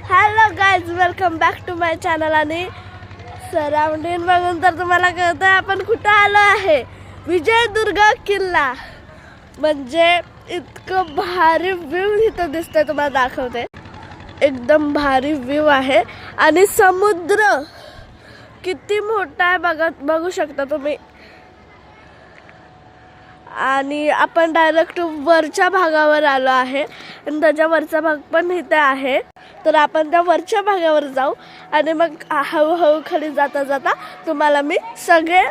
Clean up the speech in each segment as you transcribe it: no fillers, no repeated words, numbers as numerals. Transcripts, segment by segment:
Hello guys, welcome back to my channel. आणि surrounding बघून तर तुम्हाला कळतंय आपण कुठं आलो आहे. विजयदुर्ग किल्ला. म्हणजे इतकं भारी व्ह्यू इथं दिसतंय, तुम्हाला दाखवते. एकदम भारी व्ह्यू आहे आणि समुद्र किती मोठा आहे बघू शकता तुम्ही. आणि आपण डायरेक्ट वरच्या भागावर आलो आहे आणि त्याच्या वरचा भाग पण इथे आहे. तर आपण त्या वरच्या भागावर जाऊ आणि मग हळूहळू खाली जाता जाता तुम्हाला मी सगळे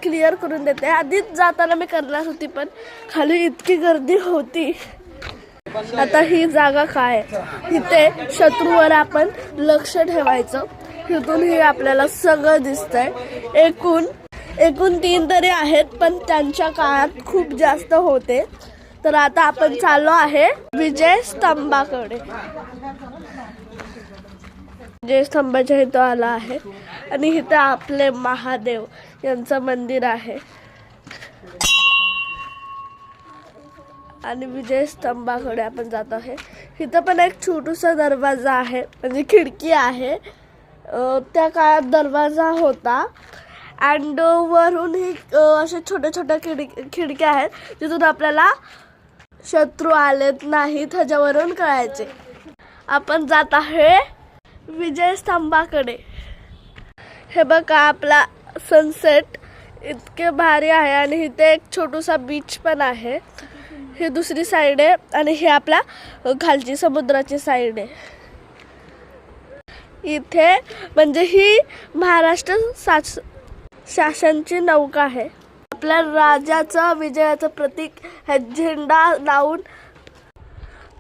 क्लिअर करून देते. आधीच जाताना मी करणार होती पण खाली इतकी गर्दी होती. आता ही जागा काय, इथे शत्रूवर आपण लक्ष ठेवायचं. इथून ही आपल्याला सगळं दिसतंय. एकूण 3 तरी आहेत पण त्यांच्या काळात खूप जास्त होते. तर आता आपण चाललो आहे विजय स्तंभाकडे. विजय स्तंभाच्या इथं आला आहे आणि इथं आपले महादेव यांचं मंदिर आहे. आणि विजय स्तंभाकडे आपण जात आहे. इथं पण एक छोटूसा दरवाजा आहे, म्हणजे खिडकी आहे. त्या काळात दरवाजा होता. अँड वरून ही अशा छोट्या छोट्या खिडक्या आहेत, जिथून आपल्याला शत्रू आलेत नाहीत ह्याच्यावरून कळायचे. आपण जात आहे विजय स्तंभाकडे. हे बघा आपला सनसेट इतके भारी आहे. आणि इथे एक छोटूसा बीच पण आहे. ही दुसरी साईड आहे आणि ही आपल्या खालची समुद्राची साईड आहे. इथे म्हणजे ही महाराष्ट्र शासनची नौका आहे. आपल्या राजाचं विजयाचं प्रतीक हे झेंडा लावून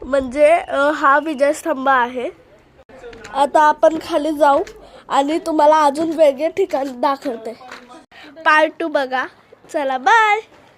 म्हणजे हा विजय स्तंभ आहे. आता आपण खाली जाऊ आणि तुम्हाला अजून वेगळे ठिकाण दाखवते. पार्ट 2 बघा. चला बाय.